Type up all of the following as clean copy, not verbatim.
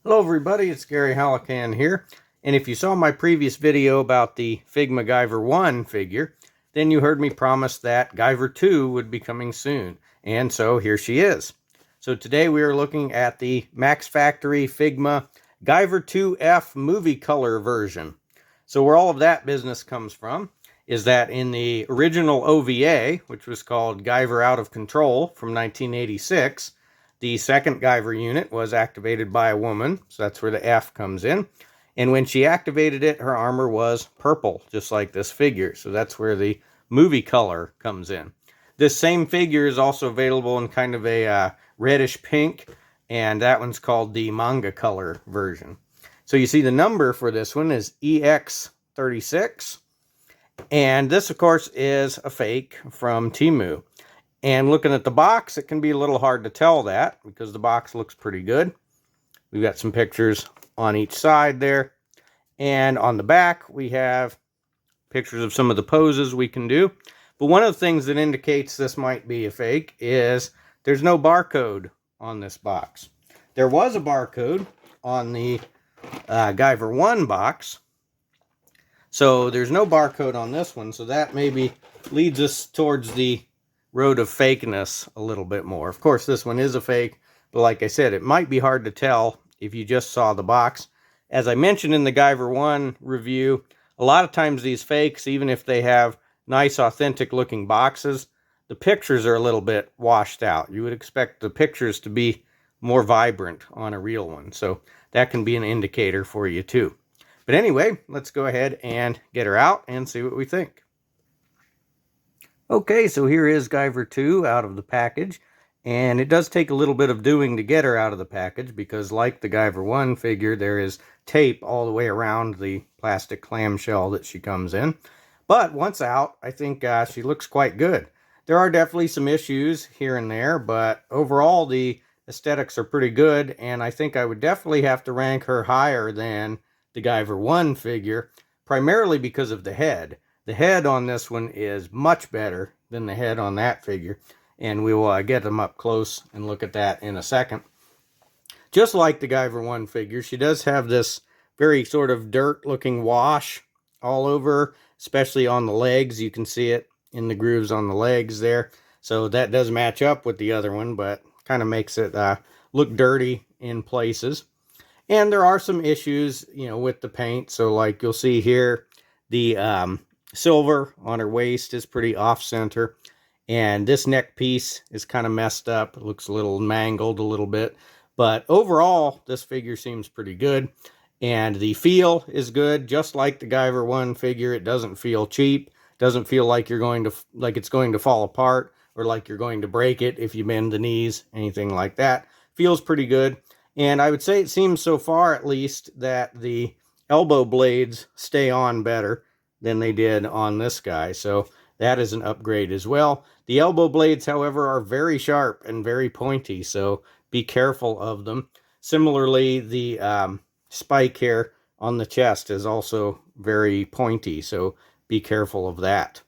Hello everybody, it's Gary Hallican here, and if you saw my previous video about the Figma Guyver I figure, then you heard me promise that Guyver II would be coming soon, and so here she is. So today we are looking at the Max Factory Figma Guyver II movie color version. So where all of that business comes from is that in the original OVA, which was called Guyver Out of Control from 1986, the second Guyver unit was activated by a woman, so that's where the F comes in. And when she activated it, her armor was purple, just like this figure. So that's where the movie color comes in. This same figure is also available in kind of a reddish pink, and that one's called the manga color version. So you see the number for this one is EX-036. And this, of course, is a fake from Temu. And looking at the box, it can be a little hard to tell that because the box looks pretty good. We've got some pictures on each side there. And on the back, we have pictures of some of the poses we can do. But one of the things that indicates this might be a fake is there's no barcode on this box. There was a barcode on the Guyver I box. So there's no barcode on this one. So that maybe leads us towards the road of fakeness a little bit more. Of course, this one is a fake, but like I said, it might be hard to tell if you just saw the box. As I mentioned in the Guyver I review, a lot of times these fakes, even if they have nice, authentic looking boxes, the pictures are a little bit washed out. You would expect the pictures to be more vibrant on a real one, so that can be an indicator for you too. But anyway, let's go ahead and get her out and see what we think. Okay, so here is Guyver II out of the package, and it does take a little bit of doing to get her out of the package because like the Guyver I figure, there is tape all the way around the plastic clamshell that she comes in. But once out, I think she looks quite good. There are definitely some issues here and there, but overall the aesthetics are pretty good, and I think I would definitely have to rank her higher than the Guyver I figure, primarily because of the head. The head on this one is much better than the head on that figure, and we will get them up close and look at that in a second. Just like the Guyver I figure, she does have this very sort of dirt-looking wash all over, especially on the legs. You can see it in the grooves on the legs there, so that does match up with the other one, but kind of makes it look dirty in places. And there are some issues, with the paint. So like you'll see here, the silver on her waist is pretty off-center, and this neck piece is kind of messed up. It looks a little mangled a little bit, but overall this figure seems pretty good, and the feel is good. Just like the Guyver I figure, it doesn't feel cheap, doesn't feel like it's going to fall apart or like you're going to break it if you bend the knees, anything like that. Feels pretty good, and I would say it seems so far at least that the elbow blades stay on better than they did on this guy, so that is an upgrade as well. The elbow blades, however, are very sharp and very pointy, so be careful of them. Similarly, the spike here on the chest is also very pointy, so be careful of that.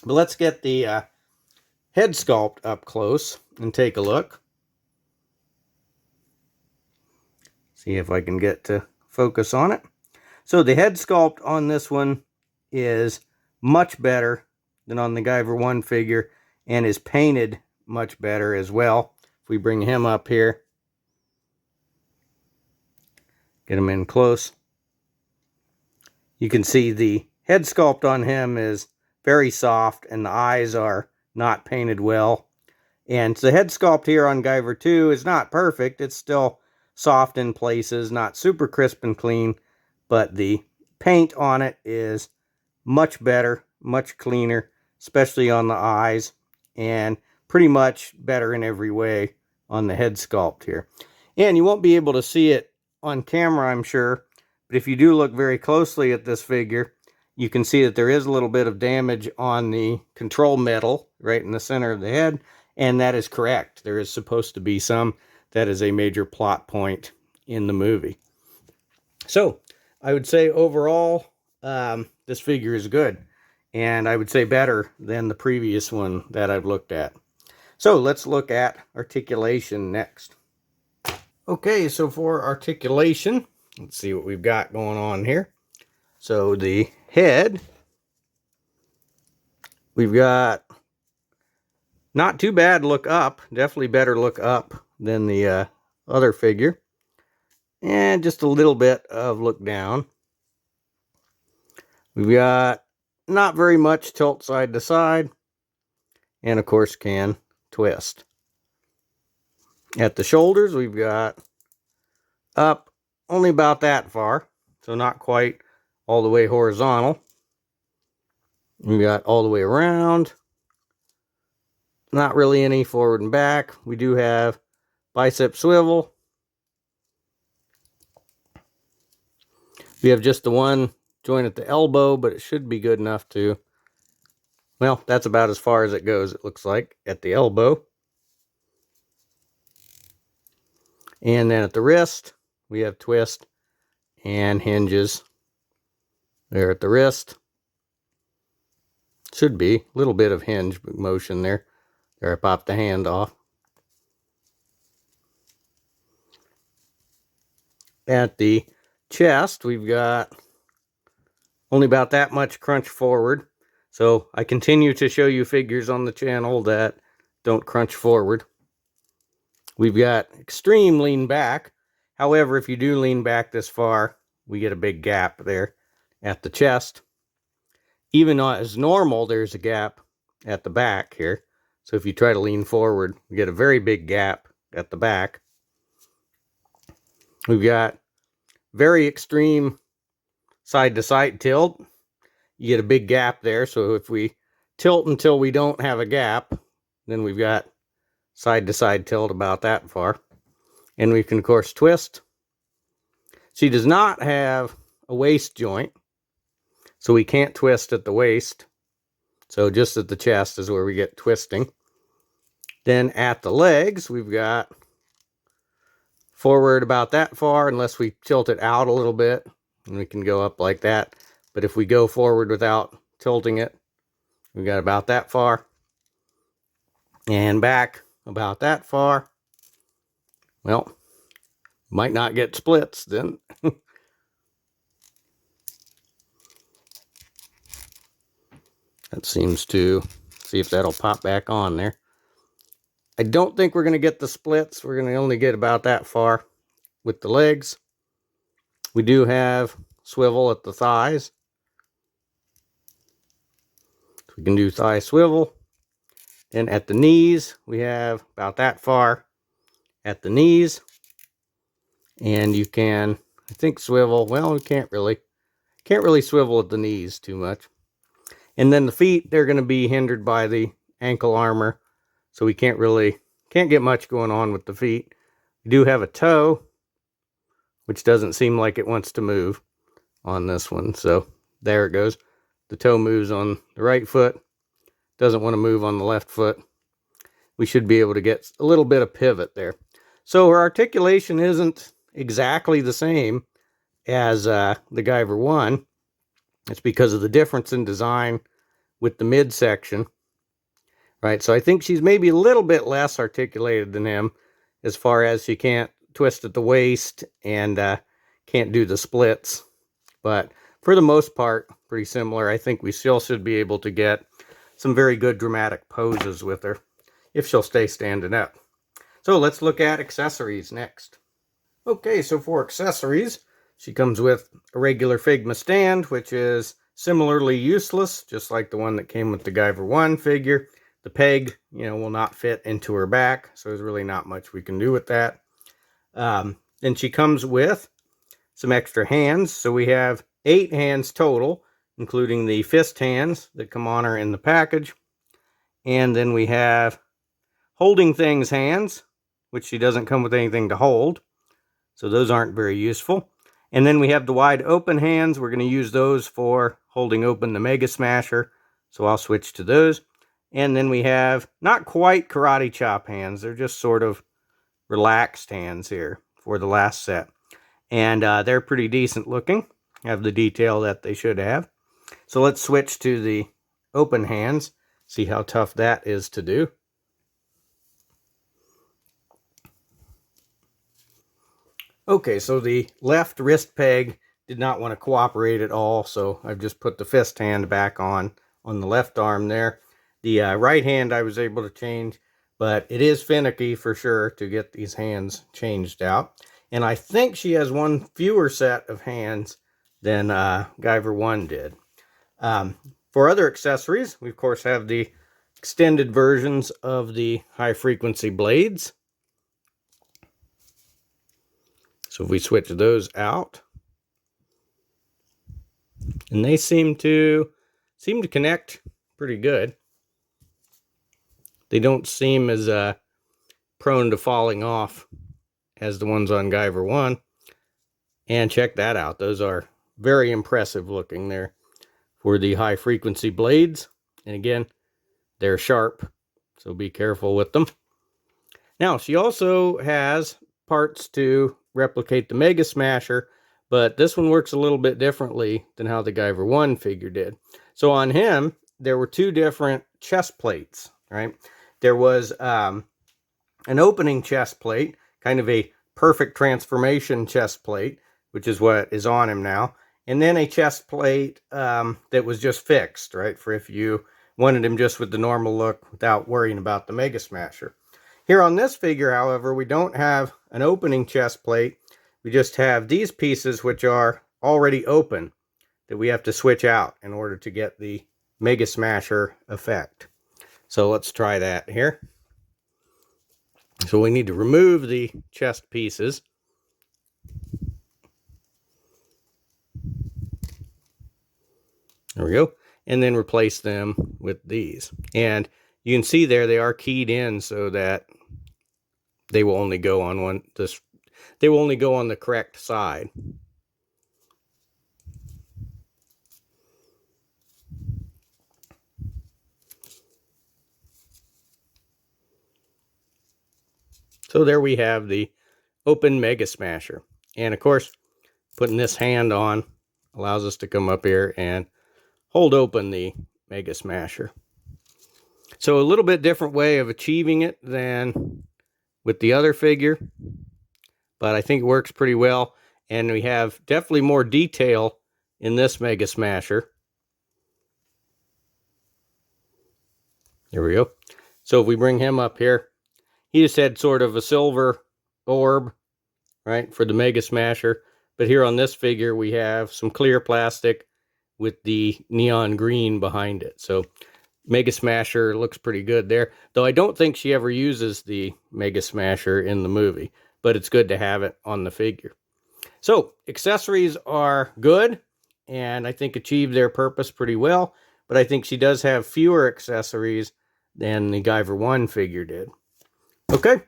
But let's get the head sculpt up close and take a look. See if I can get to focus on it. So the head sculpt on this one is much better than on the Guyver I figure, and is painted much better as well. If we bring him up here, get him in close, you can see the head sculpt on him is very soft, and the eyes are not painted well. And the head sculpt here on Guyver II is not perfect. It's still soft in places, not super crisp and clean, but the paint on it is much better, much cleaner, especially on the eyes, and pretty much better in every way on the head sculpt here. And you won't be able to see it on camera, I'm sure, but if you do look very closely at this figure, you can see that there is a little bit of damage on the control metal right in the center of the head, and that is correct. There is supposed to be some. That is a major plot point in the movie. So I would say overall, this figure is good, and I would say better than the previous one that I've looked at. So let's look at articulation next. Okay, so for articulation, let's see what we've got going on here. So the head, we've got not too bad look up, definitely better look up than the other figure. And just a little bit of look down. We've got not very much tilt side to side, and of course can twist. At the shoulders, we've got up only about that far, so not quite all the way horizontal. We got all the way around, not really any forward and back. We do have bicep swivel. We have just the one joint at the elbow, but it should be good enough to, well, that's about as far as it goes, it looks like, at the elbow. And then at the wrist, we have twist and hinges there at the wrist. Should be a little bit of hinge motion there. There, I popped the hand off. At the chest, we've got only about that much crunch forward. So I continue to show you figures on the channel that don't crunch forward. We've got extreme lean back. However, if you do lean back this far, we get a big gap there at the chest. Even as normal, there's a gap at the back here. So if you try to lean forward, we get a very big gap at the back. We've got very extreme side-to-side tilt. You get a big gap there. So if we tilt until we don't have a gap, then we've got side-to-side tilt about that far. And we can, of course, twist. She does not have a waist joint, so we can't twist at the waist. So just at the chest is where we get twisting. Then at the legs, we've got forward about that far, unless we tilt it out a little bit, and we can go up like that. But if we go forward without tilting it, we've got about that far. And back about that far. Well, might not get splits then. That seems to, see if that'll pop back on there. I don't think we're going to get the splits. We're going to only get about that far with the legs. We do have swivel at the thighs. So we can do thigh swivel. And at the knees, we have about that far at the knees. And you can, I think, swivel. Well, we can't really swivel at the knees too much. And then the feet, they're going to be hindered by the ankle armor. So we can't get much going on with the feet. We do have a toe, which doesn't seem like it wants to move on this one. So there it goes. The toe moves on the right foot. Doesn't want to move on the left foot. We should be able to get a little bit of pivot there. So her articulation isn't exactly the same as the Guyver I. It's because of the difference in design with the midsection, right? So I think she's maybe a little bit less articulated than him, as far as she can't twist at the waist and can't do the splits. But for the most part, pretty similar. I think we still should be able to get some very good dramatic poses with her, if she'll stay standing up. So let's look at accessories next. Okay, so for accessories, she comes with a regular Figma stand, which is similarly useless, just like the one that came with the Guyver I figure. The peg, will not fit into her back, so there's really not much we can do with that. Then she comes with some extra hands, so we have 8 hands total, including the fist hands that come on her in the package. And then we have holding things hands, which she doesn't come with anything to hold, so those aren't very useful. And then we have the wide open hands. We're going to use those for holding open the Mega Smasher, so I'll switch to those. And then we have not quite karate chop hands. They're just sort of relaxed hands here for the last set. And they're pretty decent looking. Have the detail that they should have. So let's switch to the open hands. See how tough that is to do. Okay, so the left wrist peg did not want to cooperate at all, so I've just put the fist hand back on the left arm there. The right hand I was able to change, but it is finicky for sure to get these hands changed out. And I think she has one fewer set of hands than Guyver I did. For other accessories, we of course have the extended versions of the high frequency blades. So if we switch those out, and they seem to connect pretty good. They don't seem as prone to falling off as the ones on Guyver I. And check that out. Those are very impressive looking there for the high frequency blades. And again, they're sharp, so be careful with them. Now, she also has parts to replicate the Mega Smasher, but this one works a little bit differently than how the Guyver I figure did. So on him, there were two different chest plates, right? There was an opening chest plate, kind of a perfect transformation chest plate, which is what is on him now. And then a chest plate that was just fixed, right? For if you wanted him just with the normal look without worrying about the Mega Smasher. Here on this figure, however, we don't have an opening chest plate. We just have these pieces which are already open that we have to switch out in order to get the Mega Smasher effect. So let's try that here. So we need to remove the chest pieces. There we go. And then replace them with these. And you can see there they are keyed in so that they will only go on they will only go on the correct side. So there we have the open Mega Smasher. And of course, putting this hand on allows us to come up here and hold open the Mega Smasher. So a little bit different way of achieving it than with the other figure, but I think it works pretty well. And we have definitely more detail in this Mega Smasher. There we go. So if we bring him up here, he just had sort of a silver orb, right, for the Mega Smasher. But here on this figure, we have some clear plastic with the neon green behind it. So Mega Smasher looks pretty good there. Though I don't think she ever uses the Mega Smasher in the movie, but it's good to have it on the figure. So accessories are good, and I think achieve their purpose pretty well. But I think she does have fewer accessories than the Guyver I figure did. Okay,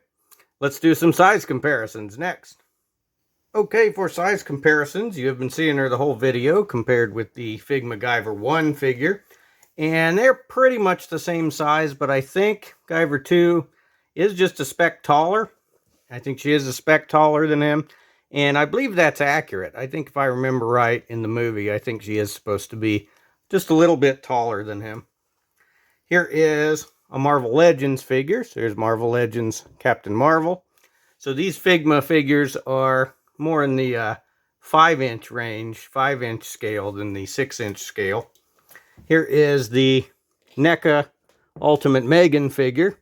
let's do some size comparisons next. Okay, for size comparisons, you have been seeing her the whole video compared with the Figma Guyver I figure. And they're pretty much the same size, but I think Guyver II is just a speck taller. I think she is a speck taller than him. And I believe that's accurate. I think if I remember right in the movie, I think she is supposed to be just a little bit taller than him. Here is a Marvel Legends figure. So here's Marvel Legends Captain Marvel. So these Figma figures are more in the 5-inch range, 5-inch scale than the 6-inch scale. Here is the NECA Ultimate Megan figure.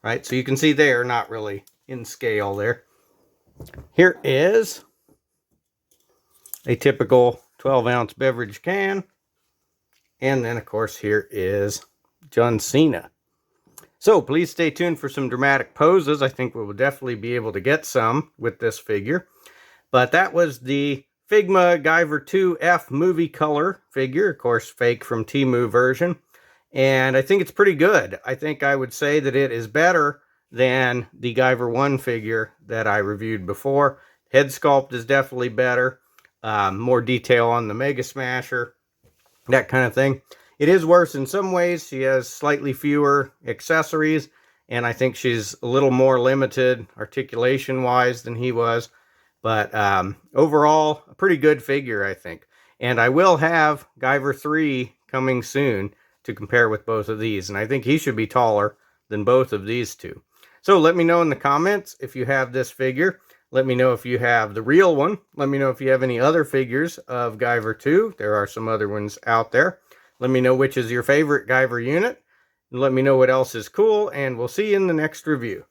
Right, so you can see they're not really in scale there. Here is a typical 12-ounce beverage can. And then, of course, here is John Cena. So please stay tuned for some dramatic poses. I think we will definitely be able to get some with this figure. But that was the Figma Guyver II F movie color figure, of course, fake from Temu version. And I think it's pretty good. I think I would say that it is better than the Guyver I figure that I reviewed before. Head sculpt is definitely better. More detail on the Mega Smasher, that kind of thing. It is worse in some ways. She has slightly fewer accessories, and I think she's a little more limited articulation-wise than he was. But overall, a pretty good figure, I think. And I will have Guyver III coming soon to compare with both of these. And I think he should be taller than both of these two. So let me know in the comments if you have this figure. Let me know if you have the real one. Let me know if you have any other figures of Guyver II. There are some other ones out there. Let me know which is your favorite Guyver unit. Let me know what else is cool, and we'll see you in the next review.